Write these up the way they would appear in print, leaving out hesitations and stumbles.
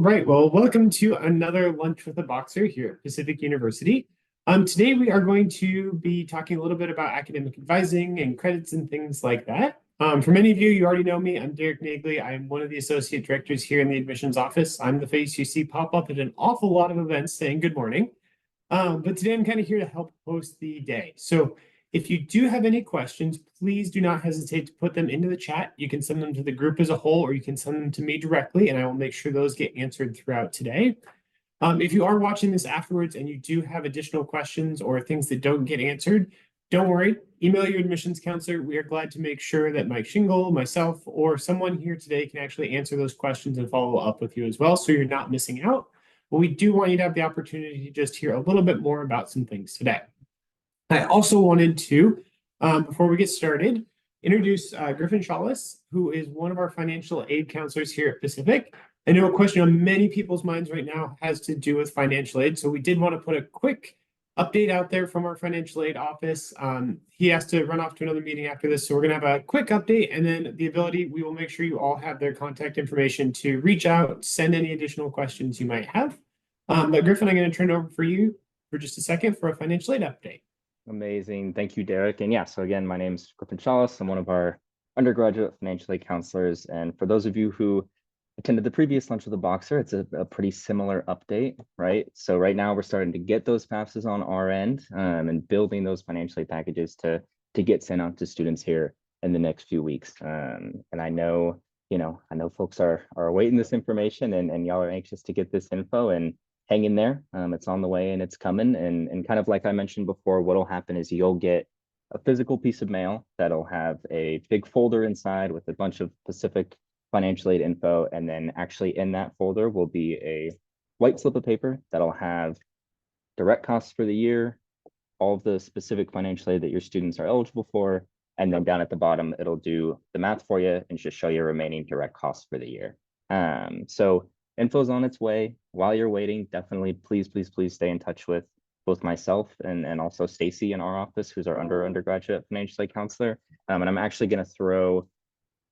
right. Well, welcome to another Lunch with a Boxer here at Pacific University. Today we are going to be talking a little bit about academic advising and credits and things like that. For many of you, you already know me. I'm Derek Nagley. I'm one of the associate directors here in the admissions office. I'm the face you see pop up at an awful lot of events saying good morning. But today I'm kind of here to help host the day. So if you do have any questions, please do not hesitate to put them into the chat. You can send them to the group as a whole, or you can send them to me directly, and I will make sure those get answered throughout today. If you are watching this afterwards and you do have additional questions or things that don't get answered, don't worry, email your admissions counselor. We are glad to make sure that Mike Shingle, myself, or someone here today can actually answer those questions and follow up with you as well, so you're not missing out. But we do want you to have the opportunity to just hear a little bit more about some things today. I also wanted to, before we get started, introduce Griffin Shawless, who is one of our financial aid counselors here at Pacific. I know a question on many people's minds right now has to do with financial aid, so we did want to put a quick update out there from our financial aid office. He has to run off to another meeting after this, so we're going to have a quick update, and then we will make sure you all have their contact information to reach out, send any additional questions you might have. But Griffin, I'm going to turn it over for you for just a second for a financial aid update. Amazing. Thank you, Derek. And yeah, so again, my name is Griffin Shawless. I'm one of our undergraduate financial aid counselors. And for those of you who attended the previous Lunch with the Boxer, it's a pretty similar update, right? So right now we're starting to get those FAFSAs on our end and building those financial aid packages to get sent out to students here in the next few weeks. And I know, I know folks are awaiting this information and y'all are anxious to get this info, and hang in there. It's on the way and it's coming. And kind of like I mentioned before, what'll happen is you'll get a physical piece of mail that'll have a big folder inside with a bunch of Pacific financial aid info. And then actually in that folder will be a white slip of paper that'll have direct costs for the year, all of the specific financial aid that your students are eligible for. And then down at the bottom, it'll do the math for you and just show your remaining direct costs for the year. So info's on its way. While you're waiting, definitely please stay in touch with both myself and also Stacy in our office, who's our undergraduate financial aid counselor. And I'm actually going to throw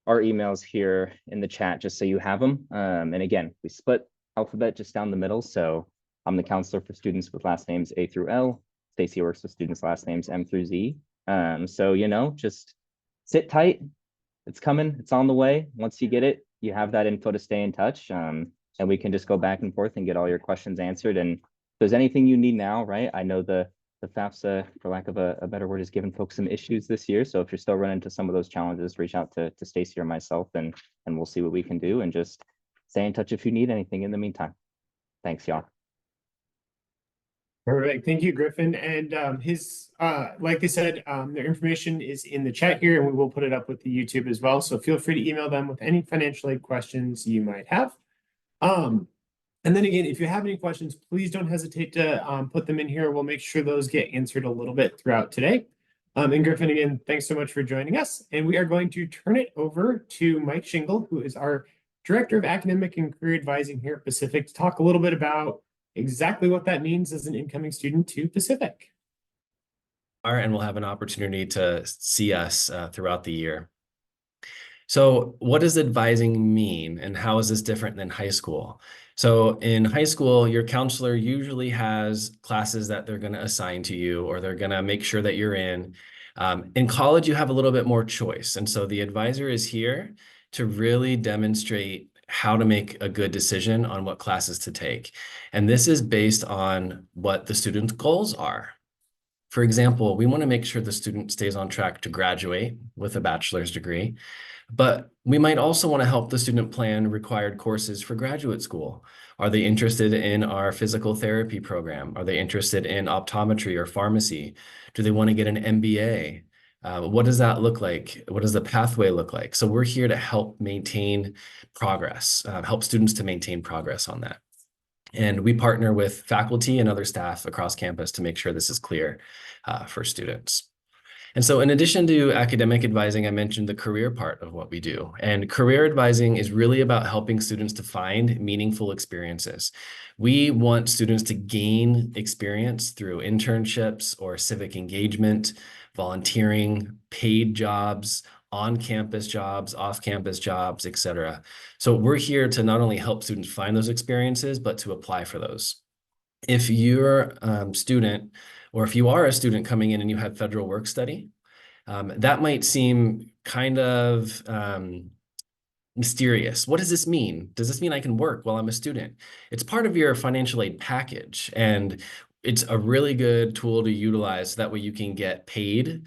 our emails here in the chat just so you have them. And again, we split alphabet just down the middle. So I'm the counselor for students with last names A through L. Stacy works with students' last names M through Z. So, just sit tight. It's coming. It's on the way. Once you get it, you have that info to stay in touch. And we can just go back and forth and get all your questions answered. And if there's anything you need now, right? I know the FAFSA, for lack of a better word, has given folks some issues this year. So if you're still running into some of those challenges, reach out to Stacy or myself, and we'll see what we can do. And just stay in touch if you need anything in the meantime. Thanks, y'all. Perfect. Thank you, Griffin. And like they said, their information is in the chat here, and we will put it up with the YouTube as well. So feel free to email them with any financial aid questions you might have. And then again, if you have any questions, please don't hesitate to put them in here. We'll make sure those get answered a little bit throughout today. And Griffin, again, thanks so much for joining us. And we are going to turn it over to Mike Shingle, who is our Director of Academic and Career Advising here at Pacific, to talk a little bit about exactly what that means as an incoming student to Pacific. And we'll have an opportunity to see us throughout the year. So what does advising mean, and how is this different than high school? So in high school, your counselor usually has classes that they're going to assign to you, or they're going to make sure that you're in. In college, you have a little bit more choice. And so the advisor is here to really demonstrate how to make a good decision on what classes to take. And this is based on what the student's goals are. For example, we want to make sure the student stays on track to graduate with a bachelor's degree, but we might also want to help the student plan required courses for graduate school. Are they interested in our physical therapy program? Are they interested in optometry or pharmacy? Do they want to get an MBA? What does that look like? What does the pathway look like? So we're here to help maintain progress, help students to maintain progress on that. And we partner with faculty and other staff across campus to make sure this is clear for students. And so in addition to academic advising, I mentioned the career part of what we do. And career advising is really about helping students to find meaningful experiences. We want students to gain experience through internships or civic engagement, volunteering, paid jobs, on-campus jobs, off-campus jobs, et cetera. So we're here to not only help students find those experiences, but to apply for those. If you're a student, or if you are a student coming in and you have federal work study, that might seem kind of mysterious. What does this mean? Does this mean I can work while I'm a student? It's part of your financial aid package, and it's a really good tool to utilize. That way you can get paid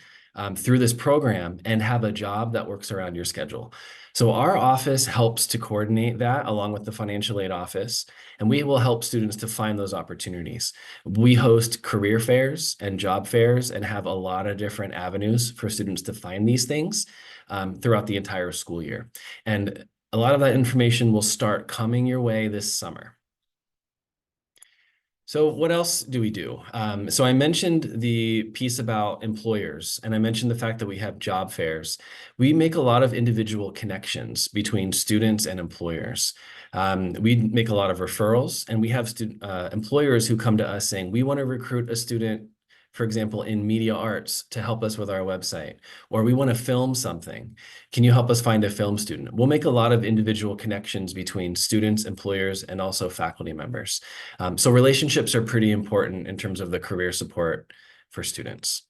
through this program and have a job that works around your schedule. So our office helps to coordinate that along with the financial aid office, and we will help students to find those opportunities. We host career fairs and job fairs and have a lot of different avenues for students to find these things throughout the entire school year. And a lot of that information will start coming your way this summer. So what else do we do? So I mentioned the piece about employers, and I mentioned the fact that we have job fairs. We make a lot of individual connections between students and employers. We make a lot of referrals, and we have employers who come to us saying, we want to recruit a student, for example, in media arts to help us with our website, or we want to film something. Can you help us find a film student? We'll make a lot of individual connections between students, employers, and also faculty members. So relationships are pretty important in terms of the career support for students.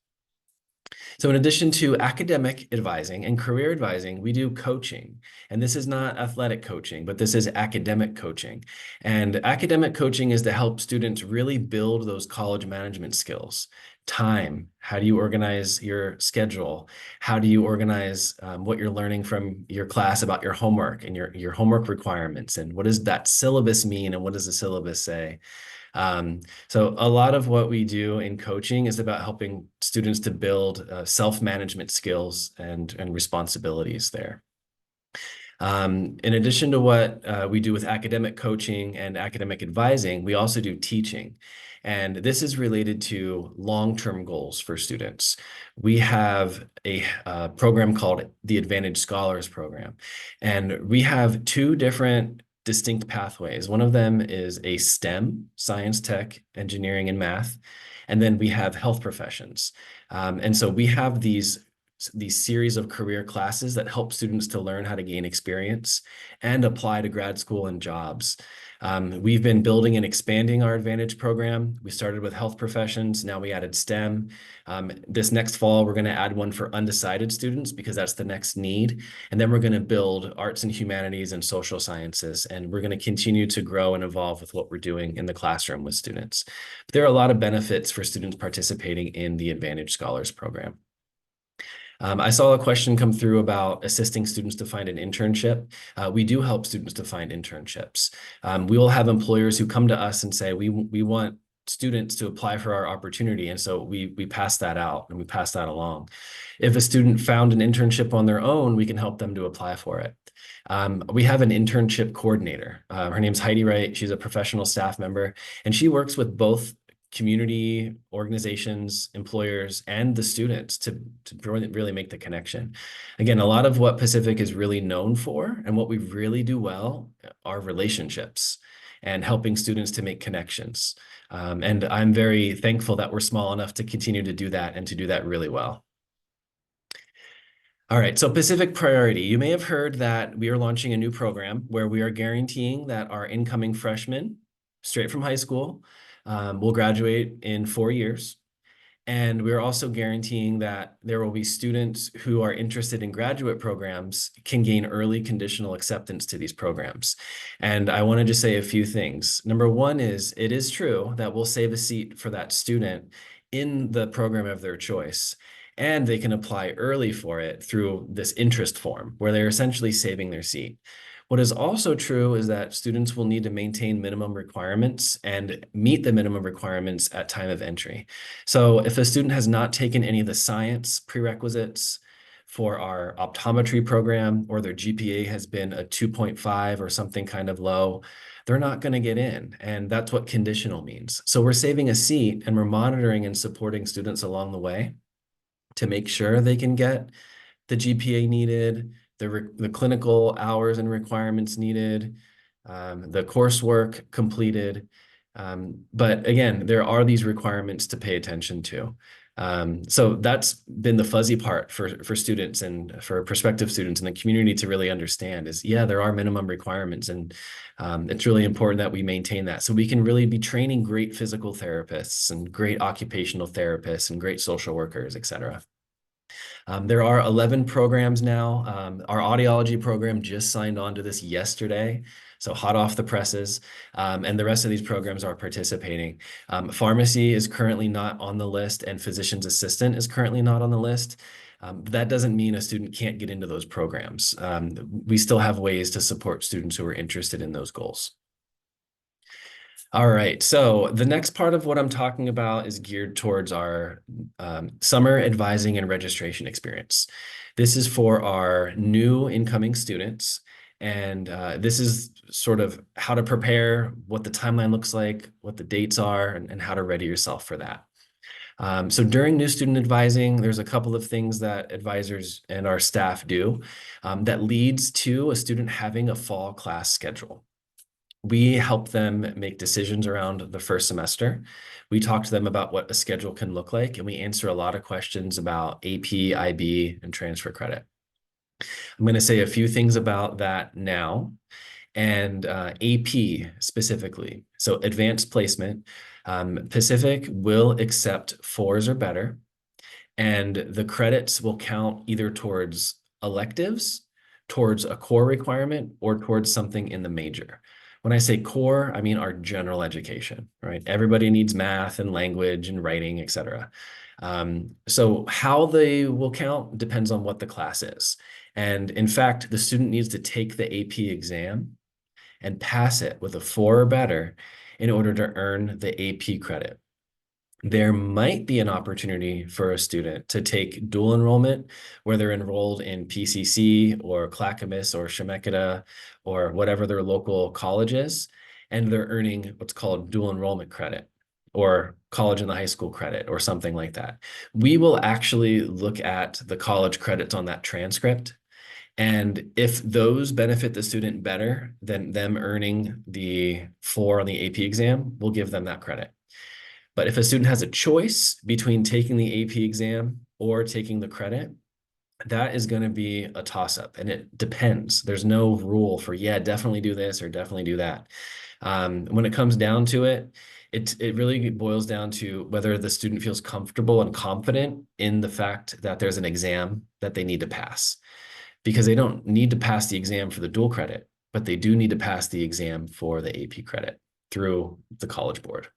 So in addition to academic advising and career advising, we do coaching. And this is not athletic coaching, but this is academic coaching. And academic coaching is to help students really build those college management skills. Time, how do you organize your schedule? How do you organize what you're learning from your class about your homework and your homework requirements? And what does that syllabus mean? And what does the syllabus say? So a lot of what we do in coaching is about helping students to build self-management skills and responsibilities there. In addition to what we do with academic coaching and academic advising, we also do teaching. And this is related to long-term goals for students. We have a program called the Advantage Scholars Program. And we have two different distinct pathways. One of them is a STEM, science, tech, engineering, and math. And then we have health professions. And so we have these series of career classes that help students to learn how to gain experience and apply to grad school and jobs. We've been building and expanding our Advantage program. We started with health professions. Now we added STEM. This next fall, we're going to add one for undecided students because that's the next need. And then we're going to build arts and humanities and social sciences. And we're going to continue to grow and evolve with what we're doing in the classroom with students. But there are a lot of benefits for students participating in the Advantage Scholars Program. I saw a question come through about assisting students to find an internship. We do help students to find internships. We will have employers who come to us and say, we want students to apply for our opportunity. And so we pass that out and we pass that along. If a student found an internship on their own, we can help them to apply for it. We have an internship coordinator. Her name's Heidi Wright. She's a professional staff member, and she works with both community organizations, employers, and the students to really make the connection. Again, a lot of what Pacific is really known for and what we really do well are relationships and helping students to make connections. And I'm very thankful that we're small enough to continue to do that and to do that really well. All right, so Pacific Priority. You may have heard that we are launching a new program where we are guaranteeing that our incoming freshmen, straight from high school, will graduate in 4 years. And we're also guaranteeing that there will be students who are interested in graduate programs can gain early conditional acceptance to these programs. And I want to just say a few things. Number one is, it is true that we'll save a seat for that student in the program of their choice. And they can apply early for it through this interest form, where they're essentially saving their seat. What is also true is that students will need to maintain minimum requirements and meet the minimum requirements at time of entry. So if a student has not taken any of the science prerequisites for our optometry program, or their GPA has been a 2.5 or something kind of low, they're not going to get in. And that's what conditional means. So we're saving a seat and we're monitoring and supporting students along the way to make sure they can get the GPA needed, the clinical hours and requirements needed, the coursework completed. But again, there are these requirements to pay attention to. So that's been the fuzzy part for students and for prospective students in the community to really understand is, yeah, there are minimum requirements, and it's really important that we maintain that so we can really be training great physical therapists and great occupational therapists and great social workers, et cetera. There are 11 programs now. Our audiology program just signed on to this yesterday, so hot off the presses, and the rest of these programs are participating. Pharmacy is currently not on the list, and physician's assistant is currently not on the list. That doesn't mean a student can't get into those programs. We still have ways to support students who are interested in those goals. All right, so the next part of what I'm talking about is geared towards our summer advising and registration experience. This is for our new incoming students, and this is sort of how to prepare, what the timeline looks like, what the dates are, and how to ready yourself for that. So during new student advising, there's a couple of things that advisors and our staff do that leads to a student having a fall class schedule. We help them make decisions around the first semester. We talk to them about what a schedule can look like, and we answer a lot of questions about AP, IB, and transfer credit. I'm going to say a few things about that now, and AP specifically. So advanced placement, Pacific will accept 4s or better, and the credits will count either towards electives, towards a core requirement, or towards something in the major. When I say core, I mean our general education, right? Everybody needs math and language and writing, et cetera. So how they will count depends on what the class is. And in fact, the student needs to take the AP exam and pass it with a 4 or better in order to earn the AP credit. There might be an opportunity for a student to take dual enrollment, where they're enrolled in PCC or Clackamas or Chemeketa or whatever their local college is, and they're earning what's called dual enrollment credit or college in the high school credit or something like that. We will actually look at the college credits on that transcript, and if those benefit the student better than them earning the 4 on the AP exam, we'll give them that credit. But if a student has a choice between taking the AP exam or taking the credit, that is going to be a toss-up, and it depends. There's no rule for, yeah, definitely do this or definitely do that. When it comes down to it, it really boils down to whether the student feels comfortable and confident in the fact that there's an exam that they need to pass. Because they don't need to pass the exam for the dual credit, but they do need to pass the exam for the AP credit through the College Board.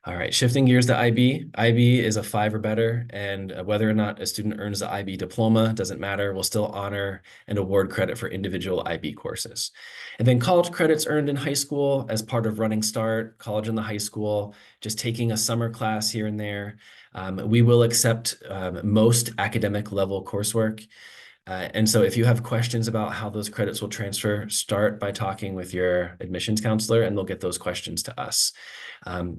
All right, shifting gears to IB. IB is a 5 or better, and whether or not a student earns the IB diploma doesn't matter. We'll still honor and award credit for individual IB courses. And then college credits earned in high school as part of Running Start, college in the high school, just taking a summer class here and there. We will accept most academic level coursework. And so if you have questions about how those credits will transfer, start by talking with your admissions counselor, and they'll get those questions to us.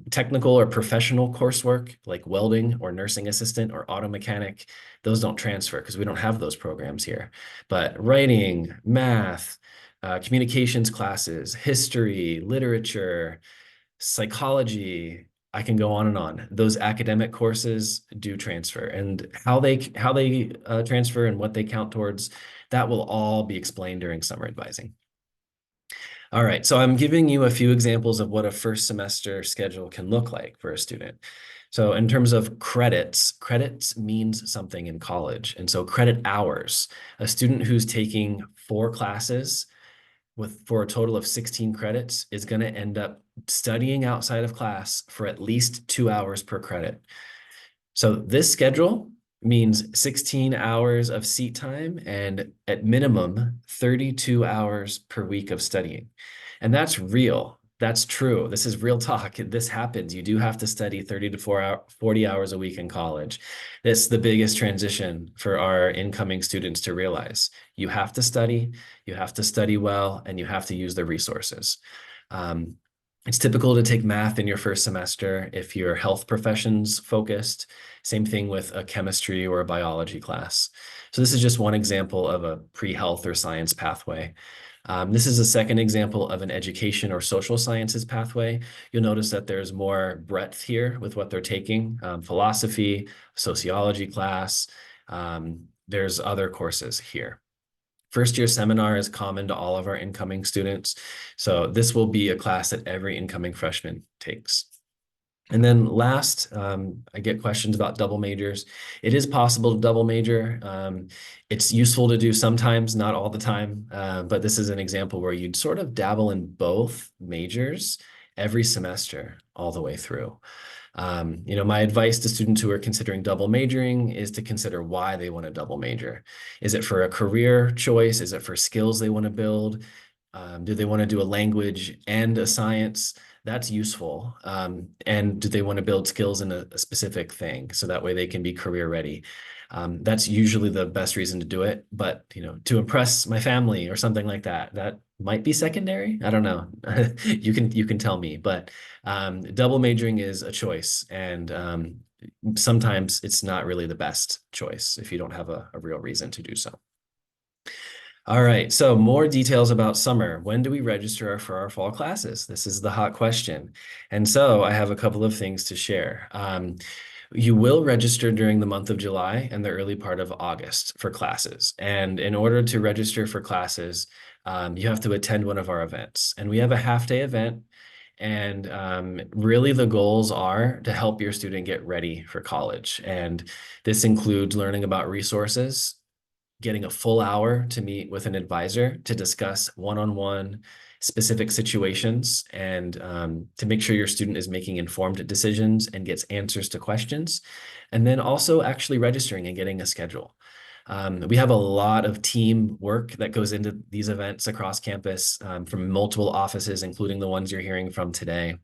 Technical or professional coursework like welding or nursing assistant or auto mechanic, those don't transfer because we don't have those programs here. But writing, math, communications classes, history, literature, psychology, I can go on and on. Those academic courses do transfer, and how they transfer and what they count towards, that will all be explained during summer advising. All right, so I'm giving you a few examples of what a first semester schedule can look like for a student. So in terms of credits means something in college. And so credit hours, a student who's taking 4 classes for a total of 16 credits is going to end up studying outside of class for at least 2 hours per credit. So this schedule means 16 hours of seat time and at minimum 32 hours per week of studying. And that's real. That's true. This is real talk. This happens. You do have to study 30 to 40 hours a week in college. That's the biggest transition for our incoming students to realize. You have to study well, and you have to use the resources. It's typical to take math in your first semester if you're health professions focused. Same thing with a chemistry or a biology class. So this is just one example of a pre-health or science pathway. This is a second example of an education or social sciences pathway. You'll notice that there's more breadth here with what they're taking, philosophy, sociology class. There's other courses here. First year seminar is common to all of our incoming students. So this will be a class that every incoming freshman takes. And then last, I get questions about double majors. It is possible to double major. It's useful to do sometimes, not all the time, but this is an example where you'd sort of dabble in both majors every semester all the way through. My advice to students who are considering double majoring is to consider why they want to double major. Is it for a career choice? Is it for skills they want to build? Do they want to do a language and a science? That's useful. And do they want to build skills in a specific thing so that way they can be career ready? That's usually the best reason to do it. But to impress my family or something like that, that might be secondary. I don't know. You can tell me. But double majoring is a choice, and sometimes it's not really the best choice if you don't have a real reason to do so. All right, so more details about summer. When do we register for our fall classes? This is the hot question. And so I have a couple of things to share. You will register during the month of July and the early part of August for classes. And in order to register for classes, you have to attend one of our events. And we have a half-day event. And really the goals are to help your student get ready for college. And this includes learning about resources, getting a full hour to meet with an advisor to discuss one-on-one specific situations, and to make sure your student is making informed decisions and gets answers to questions, and then also actually registering and getting a schedule. We have a lot of team work that goes into these events across campus, from multiple offices, including the ones you're hearing from today.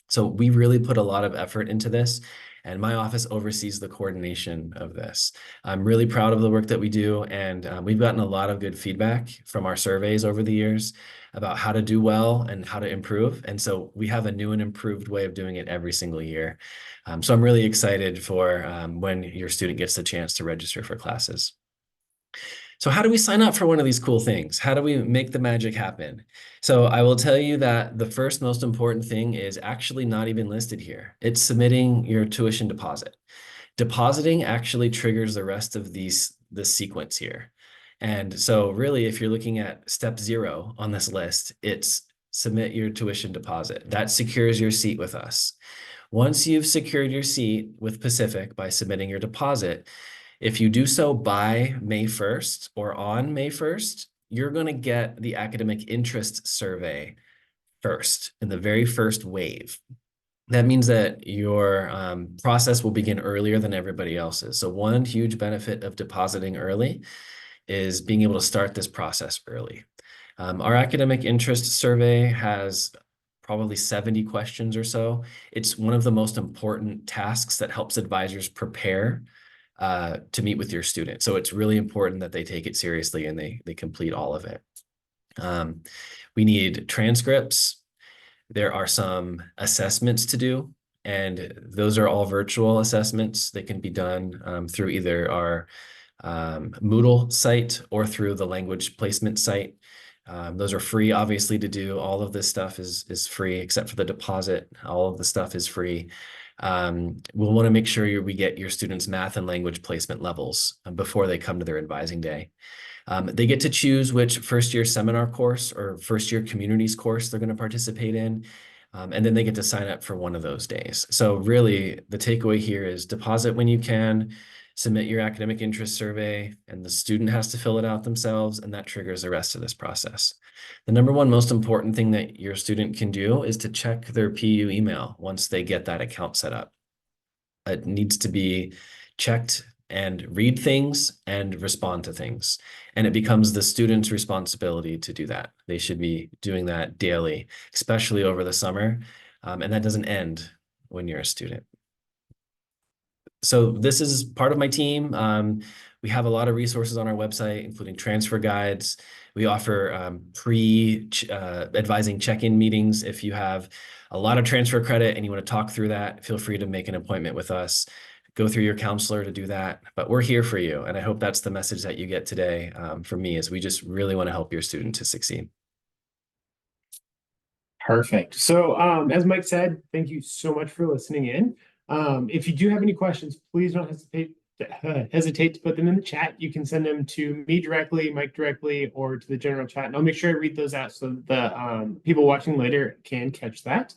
So we really put a lot of effort into this, and my office oversees the coordination of this. I'm really proud of the work that we do, and we've gotten a lot of good feedback from our surveys over the years about how to do well and how to improve. And so we have a new and improved way of doing it every single year. So I'm really excited for when your student gets the chance to register for classes. So how do we sign up for one of these cool things? How do we make the magic happen? So I will tell you that the first most important thing is actually not even listed here. It's submitting your tuition deposit. Depositing actually triggers the rest of this sequence here. And so really, if you're looking at step 0 on this list, it's submit your tuition deposit. That secures your seat with us. Once you've secured your seat with Pacific by submitting your deposit, if you do so by May 1st or on May 1st, you're going to get the academic interest survey first in the very first wave. That means that your process will begin earlier than everybody else's. So one huge benefit of depositing early is being able to start this process early. Our academic interest survey has probably 70 questions or so. It's one of the most important tasks that helps advisors prepare to meet with your student. So it's really important that they take it seriously and they complete all of it. We need transcripts. There are some assessments to do, and those are all virtual assessments. They can be done through either our Moodle site or through the language placement site. Those are free, obviously, to do. All of this stuff is free, except for the deposit. All of the stuff is free. We'll want to make sure we get your students' math and language placement levels before they come to their advising day. They get to choose which first-year seminar course or first-year communities course they're going to participate in, and then they get to sign up for one of those days. So really, the takeaway here is deposit when you can, submit your academic interest survey, and the student has to fill it out themselves, and that triggers the rest of this process. The number one most important thing that your student can do is to check their PU email once they get that account set up. It needs to be checked and read things and respond to things. And it becomes the student's responsibility to do that. They should be doing that daily, especially over the summer. And that doesn't end when you're a student. So this is part of my team. We have a lot of resources on our website, including transfer guides. We offer pre-advising check-in meetings. If you have a lot of transfer credit and you want to talk through that, feel free to make an appointment with us. go through your counselor to do that. But we're here for you. And I hope that's the message that you get today from me, is we just really want to help your student to succeed. Perfect. So, as Mike said, thank you so much for listening in. If you do have any questions, please don't hesitate to put them in the chat. You can send them to me directly, Mike directly, or to the general chat, and I'll make sure I read those out so that the people watching later can catch that.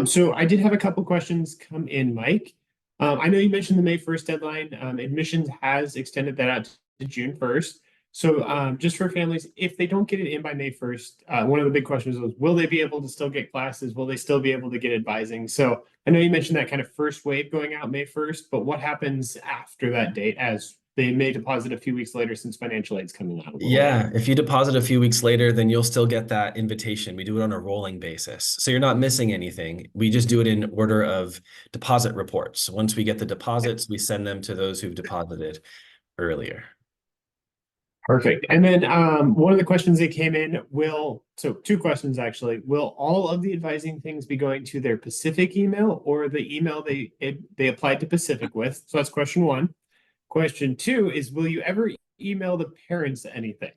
So I did have a couple questions come in, Mike. I know you mentioned the May 1st deadline. Admissions has extended that out to June 1st. So just for families, if they don't get it in by May 1st, one of the big questions was, will they be able to still get classes? Will they still be able to get advising? So I know you mentioned that kind of first wave going out May 1st, but what happens after that date, as they may deposit a few weeks later since financial aid's coming out? Yeah, if you deposit a few weeks later, then you'll still get that invitation. We do it on a rolling basis. So you're not missing anything. We just do it in order of deposit reports. Once we get the deposits, we send them to those who've deposited earlier. Perfect. And then one of the questions that came in so two questions actually. Will all of the advising things be going to their Pacific email or the email they applied to Pacific with? So that's question one. Question two is, will you ever email the parents anything?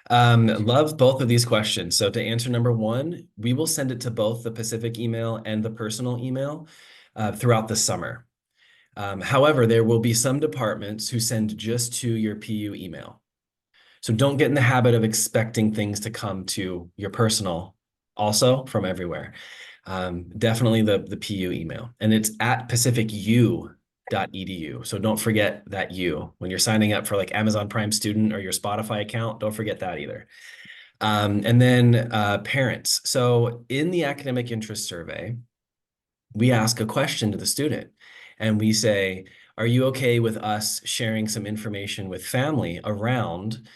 Love both of these questions. So to answer number one, we will send it to both the Pacific email and the personal email throughout the summer. However, there will be some departments who send just to your PU email. So don't get in the habit of expecting things to come to your personal also from everywhere. Definitely the PU email. And it's at pacificu.edu. So don't forget that U. When you're signing up for like Amazon Prime Student or your Spotify account, don't forget that either. And then parents. So in the academic interest survey, we ask a question to the student. And we say, are you okay with us sharing some information with family around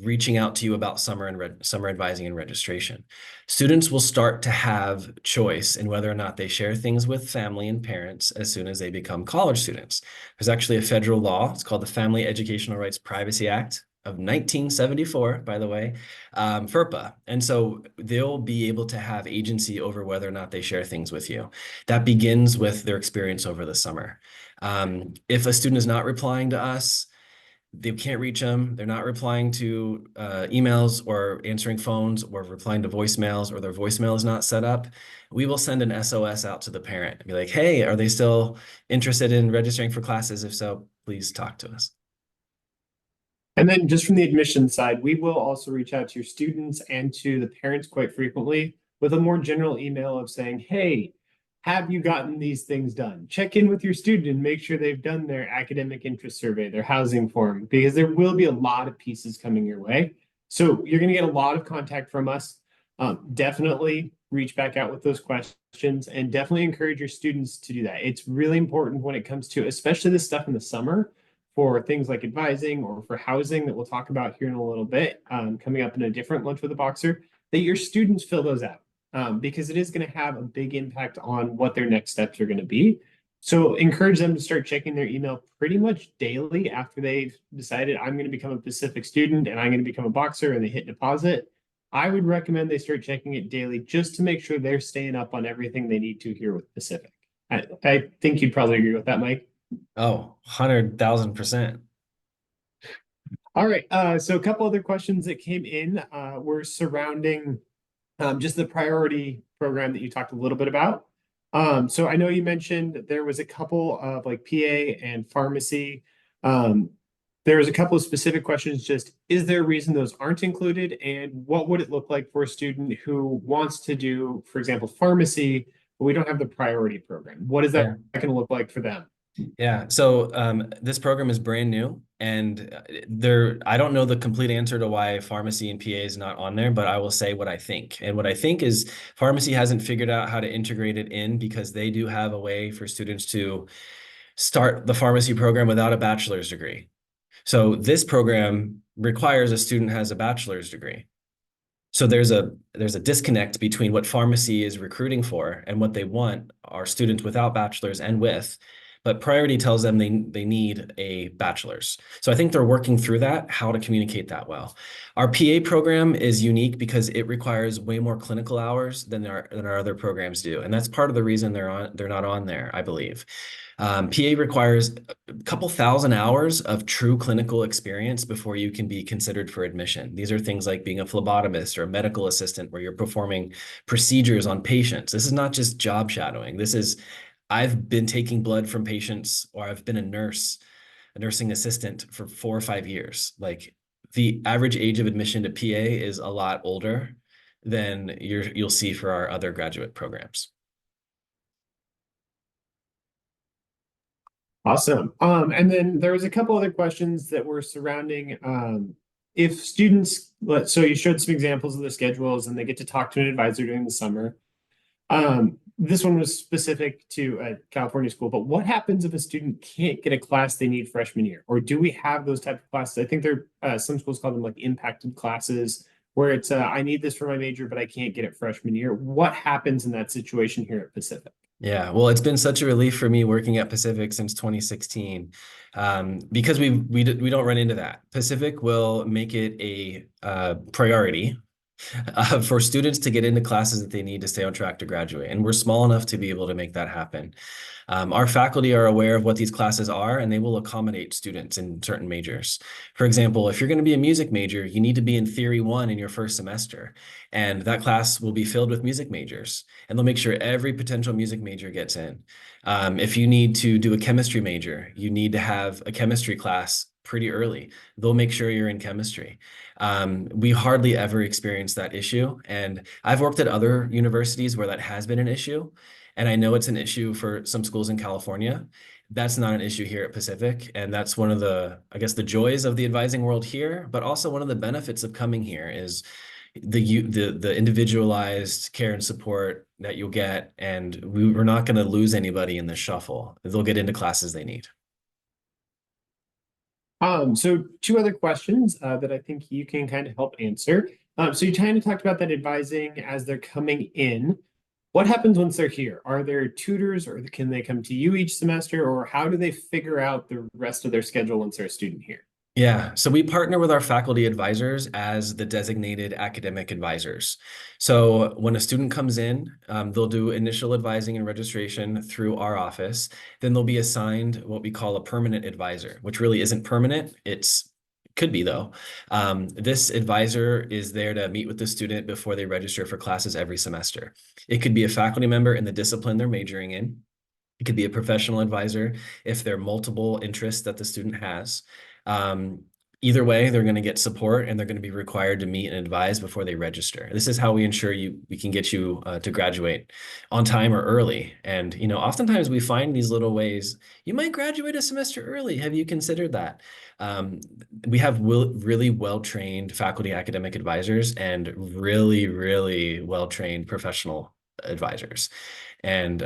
reaching out to you about summer advising and registration? Students will start to have choice in whether or not they share things with family and parents as soon as they become college students. There's actually a federal law. It's called the Family Educational Rights Privacy Act of 1974, by the way, FERPA. And so they'll be able to have agency over whether or not they share things with you. That begins with their experience over the summer. If a student is not replying to us, they can't reach them, they're not replying to emails or answering phones or replying to voicemails, or their voicemail is not set up, we will send an SOS out to the parent and be like, hey, are they still interested in registering for classes? If so, please talk to us. And then just from the admission side, we will also reach out to your students and to the parents quite frequently with a more general email of saying, hey, have you gotten these things done? Check in with your student and make sure they've done their academic interest survey, their housing form, because there will be a lot of pieces coming your way. So you're going to get a lot of contact from us. Definitely reach back out with those questions, and definitely encourage your students to do that. It's really important when it comes to, especially this stuff in the summer, for things like advising or for housing that we'll talk about here in a little bit, coming up in a different Lunch with a Boxer, that your students fill those out. Because it is going to have a big impact on what their next steps are going to be. So encourage them to start checking their email pretty much daily after they've decided, I'm going to become a Pacific student and I'm going to become a Boxer, and they hit deposit. I would recommend they start checking it daily just to make sure they're staying up on everything they need to here with Pacific. I think you'd probably agree with that, Mike. Oh, 100,000%. All right. So a couple other questions that came in were surrounding just the priority program that you talked a little bit about. So I know you mentioned there was a couple of like PA and pharmacy. There was a couple of specific questions, just is there a reason those aren't included? And what would it look like for a student who wants to do, for example, pharmacy, but we don't have the priority program? What is that going to look like for them? Yeah, so this program is brand new, and I don't know the complete answer to why pharmacy and PA is not on there, but I will say what I think. And what I think is pharmacy hasn't figured out how to integrate it in, because they do have a way for students to start the pharmacy program without a bachelor's degree. So this program requires a student has a bachelor's degree. So there's a disconnect between what pharmacy is recruiting for and what they want are students without bachelor's and with. but priority tells them they need a bachelor's. So I think they're working through that, how to communicate that well. Our PA program is unique because it requires way more clinical hours than our other programs do. And that's part of the reason they're not on there, I believe. PA requires a couple thousand hours of true clinical experience before you can be considered for admission. These are things like being a phlebotomist or a medical assistant where you're performing procedures on patients. This is not just job shadowing. This is, I've been taking blood from patients, or I've been a nurse, a nursing assistant for 4 or 5 years. Like, the average age of admission to PA is a lot older than you'll see for our other graduate programs. Awesome. And then there was a couple other questions that were surrounding if students, so you showed some examples of the schedules and they get to talk to an advisor during the summer. This one was specific to a California school, but what happens if a student can't get a class they need freshman year? Or do we have those type of classes? I think there some schools call them like impacted classes, where it's I need this for my major, but I can't get it freshman year. What happens in that situation here at Pacific? Yeah, well, it's been such a relief for me working at Pacific since 2016, because we don't run into that. Pacific will make it a priority for students to get into classes that they need to stay on track to graduate. And we're small enough to be able to make that happen. Our faculty are aware of what these classes are, and they will accommodate students in certain majors. For example, if you're going to be a music major, you need to be in Theory 1 in your first semester. And that class will be filled with music majors, and they'll make sure every potential music major gets in. If you need to do a chemistry major, you need to have a chemistry class pretty early. They'll make sure you're in chemistry. We hardly ever experience that issue. And I've worked at other universities where that has been an issue. And I know it's an issue for some schools in California. That's not an issue here at Pacific. And that's one of the, I guess, the joys of the advising world here, but also one of the benefits of coming here is the individualized care and support that you'll get. And we're not going to lose anybody in the shuffle. They'll get into classes they need. So 2 other questions that I think you can kind of help answer. So you kind of talked about that advising as they're coming in. What happens once they're here? Are there tutors, or can they come to you each semester, or how do they figure out the rest of their schedule once they're a student here? Yeah, so we partner with our faculty advisors as the designated academic advisors. So when a student comes in, they'll do initial advising and registration through our office. Then they'll be assigned what we call a permanent advisor, which really isn't permanent. Could be though. This advisor is there to meet with the student before they register for classes every semester. It could be a faculty member in the discipline they're majoring in. It could be a professional advisor if there are multiple interests that the student has. Either way, they're going to get support, and they're going to be required to meet and advise before they register. This is how we ensure we can get you to graduate on time or early. And, oftentimes we find these little ways. You might graduate a semester early. Have you considered that? We have really well-trained faculty academic advisors and really, really well-trained professional advisors. And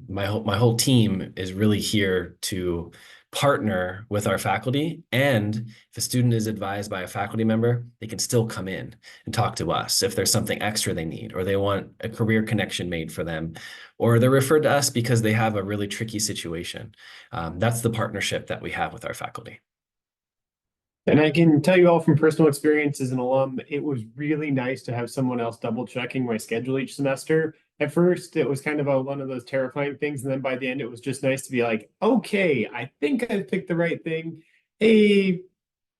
my whole team is really here to partner with our faculty. And if a student is advised by a faculty member, they can still come in and talk to us if there's something extra they need, or they want a career connection made for them, or they're referred to us because they have a really tricky situation. That's the partnership that we have with our faculty. And I can tell you all from personal experience as an alum, it was really nice to have someone else double checking my schedule each semester. At first, it was kind of one of those terrifying things. And then by the end, it was just nice to be like, okay, I think I picked the right thing. Hey,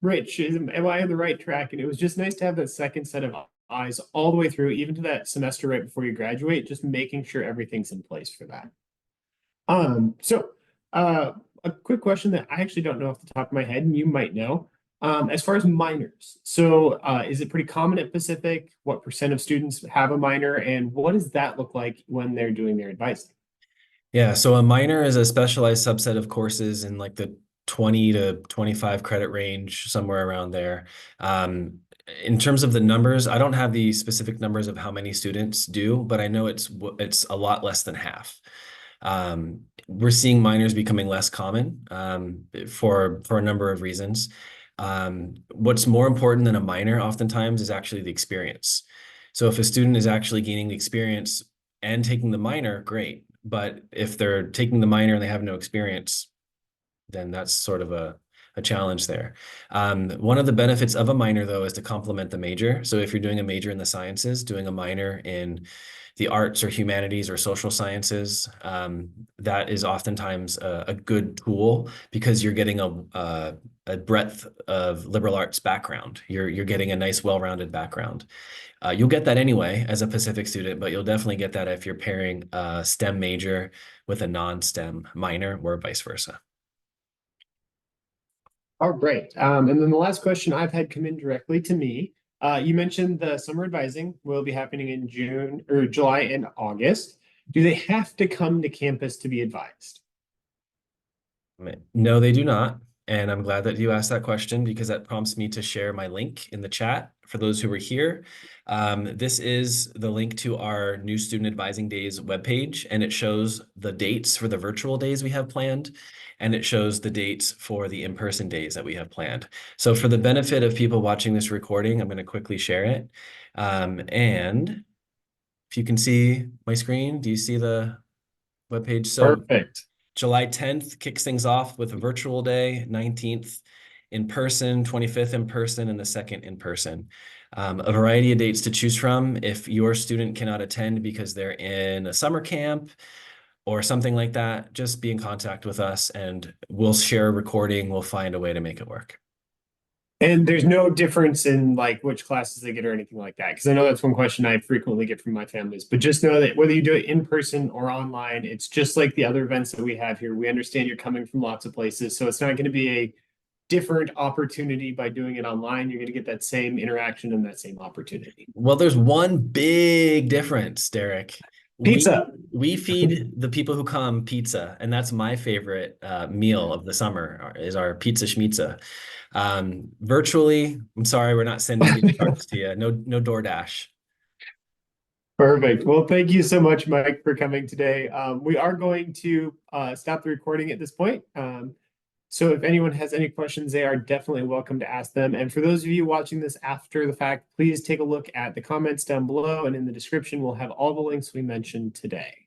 Rich, am I on the right track? And it was just nice to have that second set of eyes all the way through, even to that semester right before you graduate, just making sure everything's in place for that. So a quick question that I actually don't know off the top of my head, and you might know. As far as minors, so is it pretty common at Pacific? What % of students have a minor, and what does that look like when they're doing their advising? Yeah, so a minor is a specialized subset of courses in like the 20 to 25 credit range, somewhere around there. In terms of the numbers, I don't have the specific numbers of how many students do, but I know it's a lot less than half. We're seeing minors becoming less common for a number of reasons. What's more important than a minor oftentimes is actually the experience. So if a student is actually gaining the experience and taking the minor, great. but if they're taking the minor and they have no experience, then that's sort of a challenge there. One of the benefits of a minor, though, is to complement the major. So if you're doing a major in the sciences, doing a minor in the arts or humanities or social sciences, that is oftentimes a good tool because you're getting a breadth of liberal arts background. You're getting a nice, well-rounded background. You'll get that anyway as a Pacific student, but you'll definitely get that if you're pairing a STEM major with a non-STEM minor or vice versa. All right. And then the last question I've had come in directly to me. You mentioned the summer advising will be happening in June or July and August. Do they have to come to campus to be advised? No, they do not. And I'm glad that you asked that question because that prompts me to share my link in the chat for those who were here. This is the link to our new Student Advising Days webpage, and it shows the dates for the virtual days we have planned, and it shows the dates for the in-person days that we have planned. So for the benefit of people watching this recording, I'm going to quickly share it. And if you can see my screen, do you see the webpage? So Perfect. July 10th kicks things off with a virtual day, 19th in person, 25th in person, and the 2nd in person. A variety of dates to choose from. If your student cannot attend because they're in a summer camp or something like that, just be in contact with us and we'll share a recording. We'll find a way to make it work. And there's no difference in like which classes they get or anything like that. Because I know that's one question I frequently get from my families. But just know that whether you do it in person or online, it's just like the other events that we have here. We understand you're coming from lots of places. So it's not going to be a different opportunity by doing it online. You're going to get that same interaction and that same opportunity. Well, there's one big difference, Derek. Pizza. We feed the people who come pizza, and that's my favorite meal of the summer is our pizza schmizza. Virtually, I'm sorry, we're not sending these cards to you. No DoorDash. Perfect. Well, thank you so much, Mike, for coming today. We are going to stop the recording at this point. So if anyone has any questions, they are definitely welcome to ask them. And for those of you watching this after the fact, please take a look at the comments down below, and in the description, we'll have all the links we mentioned today.